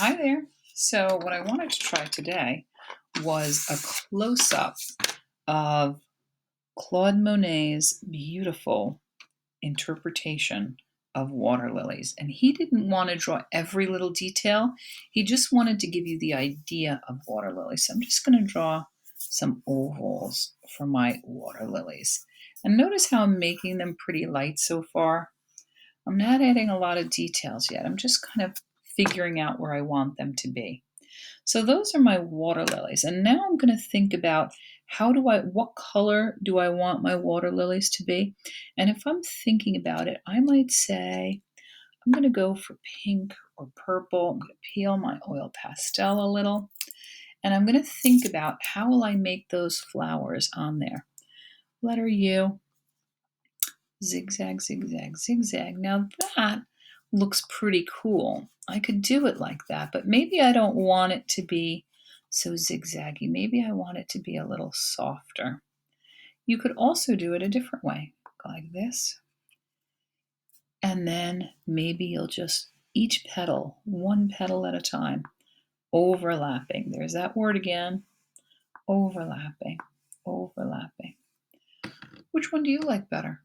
Hi there. So, what I wanted to try today was a close up of Claude Monet's beautiful interpretation of water lilies. And he didn't want to draw every little detail, he just wanted to give you the idea of water lilies. So, I'm just going to draw some ovals for my water lilies. And notice how I'm making them pretty light so far. I'm not adding a lot of details yet. I'm just kind of figuring out where I want them to be. So those are my water lilies. And now I'm going to think about what color do I want my water lilies to be? And if I'm thinking about it, I might say I'm going to go for pink or purple. I'm going to peel my oil pastel a little. And I'm going to think about how will I make those flowers on there. Letter U, zigzag, zigzag, zigzag. Now that looks pretty cool. I could do it like that, but maybe I don't want it to be so zigzaggy. Maybe I want it to be a little softer. You could also do it a different way, like this. And then maybe you'll just each petal, one petal at a time, overlapping. There's that word again. Overlapping, overlapping. Which one do you like better?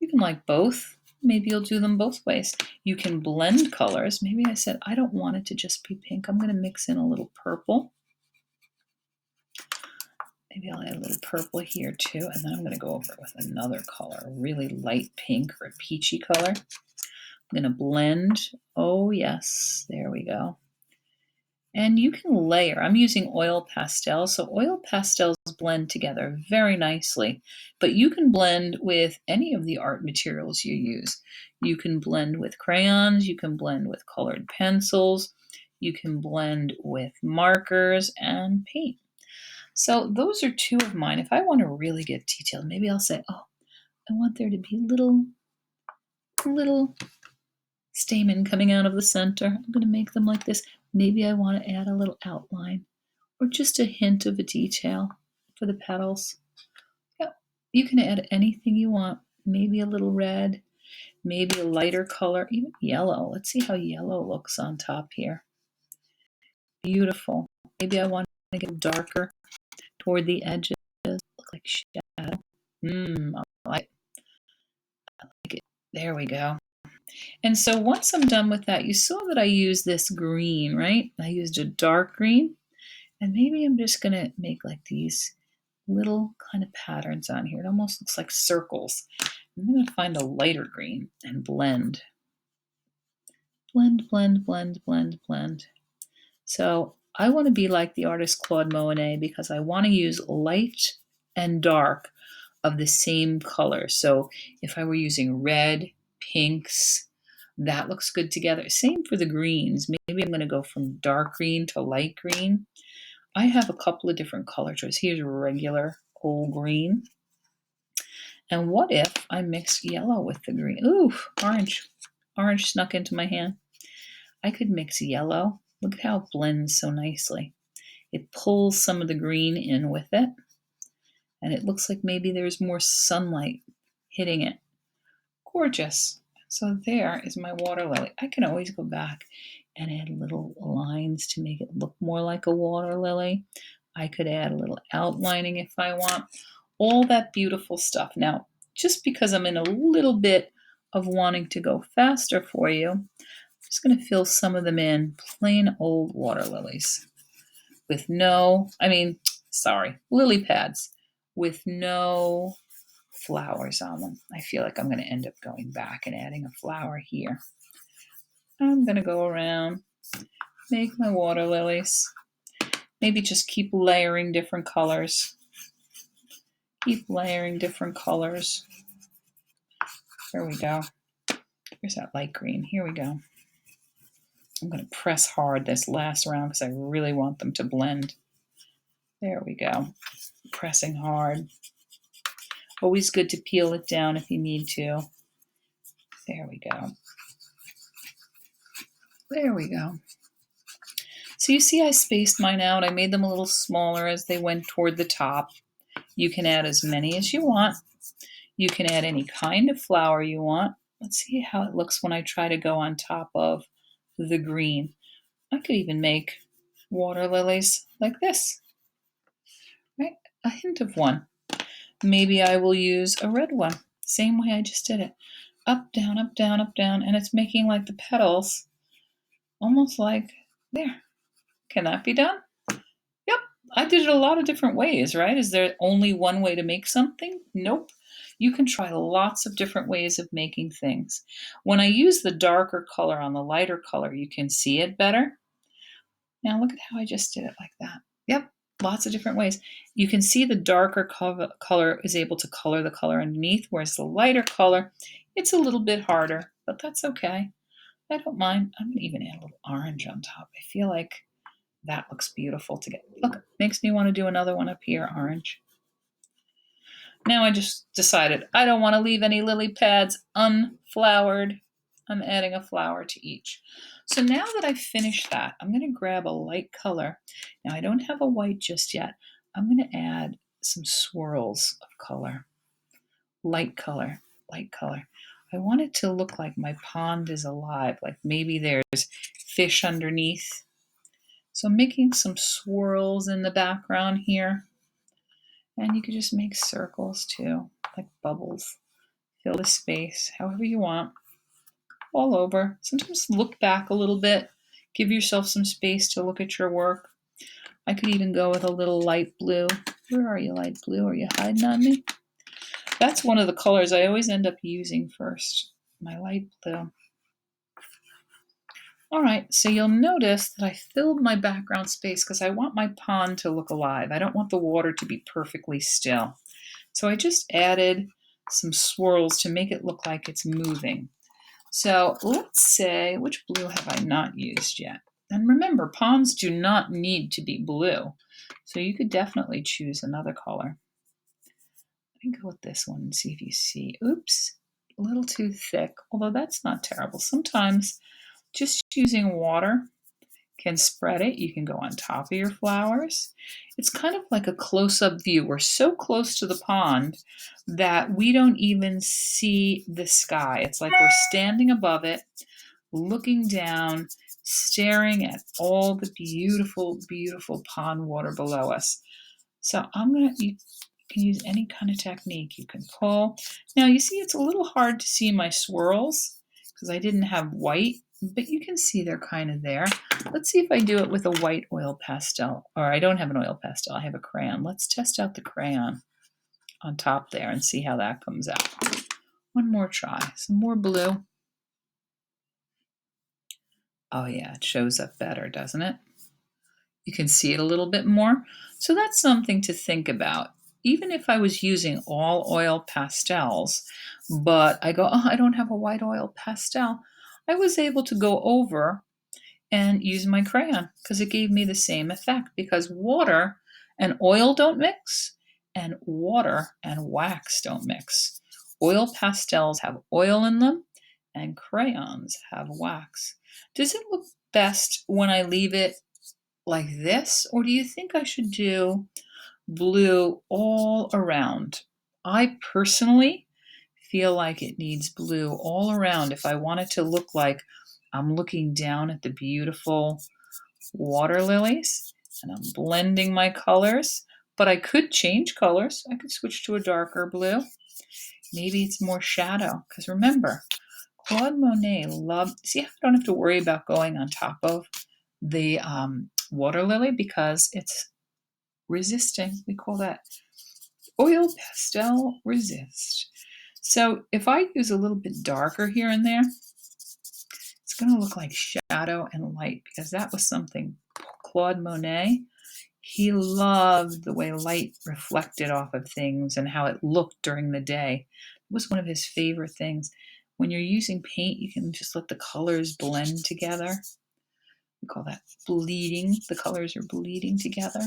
You can like both. Maybe you'll do them both ways. You can blend colors. Maybe I said, I don't want it to just be pink. I'm going to mix in a little purple. Maybe I'll add a little purple here too. And then I'm going to go over it with another color, a really light pink or a peachy color. I'm going to blend. Oh, yes. There we go. And you can layer. I'm using oil pastels. So oil pastels blend together very nicely. But you can blend with any of the art materials you use. You can blend with crayons. You can blend with colored pencils. You can blend with markers and paint. So those are two of mine. If I want to really get detailed, maybe I'll say, oh, I want there to be little stamen coming out of the center. I'm going to make them like this. Maybe I want to add a little outline or just a hint of a detail for the petals. Yeah, you can add anything you want. Maybe a little red, maybe a lighter color, even yellow. Let's see how yellow looks on top here. Beautiful. Maybe I want to get darker toward the edges. Look like shadow. I like it. There we go. And so once I'm done with that, you saw that I used this green, right? I used a dark green. And maybe I'm just going to make like these little kind of patterns on here. It almost looks like circles. I'm going to find a lighter green and blend. Blend, blend, blend, blend, blend. So I want to be like the artist Claude Monet because I want to use light and dark of the same color. So if I were using red, pinks, that looks good together. Same for the greens. Maybe I'm going to go from dark green to light green. I have a couple of different color choices. Here's regular old green. And what if I mix yellow with the green? Ooh, orange. Orange snuck into my hand. I could mix yellow. Look at how it blends so nicely. It pulls some of the green in with it. And it looks like maybe there's more sunlight hitting it. Gorgeous. So there is my water lily. I can always go back and add little lines to make it look more like a water lily. I could add a little outlining if I want. All that beautiful stuff. Now, just because I'm in a little bit of wanting to go faster for you, I'm just going to fill some of them in, plain old water lilies with lily pads with no flowers on them. I feel like I'm going to end up going back and adding a flower here. I'm going to go around, make my water lilies. Maybe just keep layering different colors. Keep layering different colors. There we go. Here's that light green. Here we go. I'm going to press hard this last round because I really want them to blend. There we go. Pressing hard. Always good to peel it down if you need to. There we go. There we go. So you see I spaced mine out. I made them a little smaller as they went toward the top. You can add as many as you want. You can add any kind of flower you want. Let's see how it looks when I try to go on top of the green. I could even make water lilies like this, right? A hint of one. Maybe I will use a red one, same way I just did it. Up, down, up, down, up, down, and it's making like the petals almost like there. Can that be done? Yep, I did it a lot of different ways, right? Is there only one way to make something? Nope. You can try lots of different ways of making things. When I use the darker color on the lighter color, you can see it better. Now look at how I just did it like that. Yep, lots of different ways. You can see the darker color is able to color the color underneath, whereas the lighter color, it's a little bit harder, but that's okay. I don't mind. I'm going to even add a little orange on top. I feel like that looks beautiful to get. Look, makes me want to do another one up here, orange. Now I just decided I don't want to leave any lily pads unflowered. I'm adding a flower to each. So now that I've finished that, I'm going to grab a light color. Now I don't have a white just yet. I'm going to add some swirls of color. Light color, light color. I want it to look like my pond is alive, like maybe there's fish underneath. So I'm making some swirls in the background here. And you could just make circles too, like bubbles. Fill the space however you want, all over. Sometimes look back a little bit. Give yourself some space to look at your work. I could even go with a little light blue. Where are you, light blue? Are you hiding on me? That's one of the colors I always end up using first, my light blue. All right, so you'll notice that I filled my background space because I want my pond to look alive. I don't want the water to be perfectly still. So I just added some swirls to make it look like it's moving. So let's say, which blue have I not used yet? And remember, ponds do not need to be blue. So you could definitely choose another color. Let me go with this one and see if you see. Oops, a little too thick, although that's not terrible. Sometimes just using water can spread it. You can go on top of your flowers. It's kind of like a close-up view. We're so close to the pond that we don't even see the sky. It's like we're standing above it, looking down, staring at all the beautiful, beautiful pond water below us. So you can use any kind of technique. You can pull. Now you see it's a little hard to see my swirls because I didn't have white, but you can see they're kind of there. Let's see if I do it with a white oil pastel. Or I don't have an oil pastel, I have a crayon. Let's test out the crayon on top there and see how that comes out. One more try, some more blue. Oh yeah, it shows up better, doesn't it? You can see it a little bit more. So that's something to think about. Even if I was using all oil pastels, but I go, oh, I don't have a white oil pastel, I was able to go over and use my crayon because it gave me the same effect because water and oil don't mix and water and wax don't mix. Oil pastels have oil in them and crayons have wax. Does it look best when I leave it like this, or do you think I should do blue all around? I personally feel like it needs blue all around if I want it to look like I'm looking down at the beautiful water lilies and I'm blending my colors. But I could change colors. I could switch to a darker blue. Maybe it's more shadow. Because remember, Claude Monet loved, see how I don't have to worry about going on top of the water lily because it's resisting. We call that oil pastel resist. So if I use a little bit darker here and there, it's going to look like shadow and light because that was something Claude Monet, he loved the way light reflected off of things and how it looked during the day. It was one of his favorite things. When you're using paint, you can just let the colors blend together. We call that bleeding. The colors are bleeding together.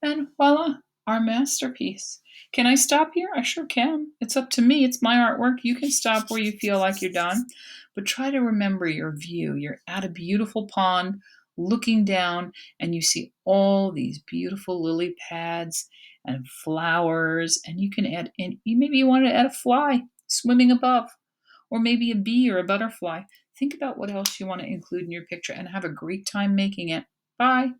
And voila, our masterpiece. Can I stop here? I sure can. It's up to me. It's my artwork. You can stop where you feel like you're done. But try to remember your view. You're at a beautiful pond looking down and you see all these beautiful lily pads and flowers. And you can add, and maybe you want to add a fly swimming above, or maybe a bee or a butterfly. Think about what else you want to include in your picture and have a great time making it. Bye.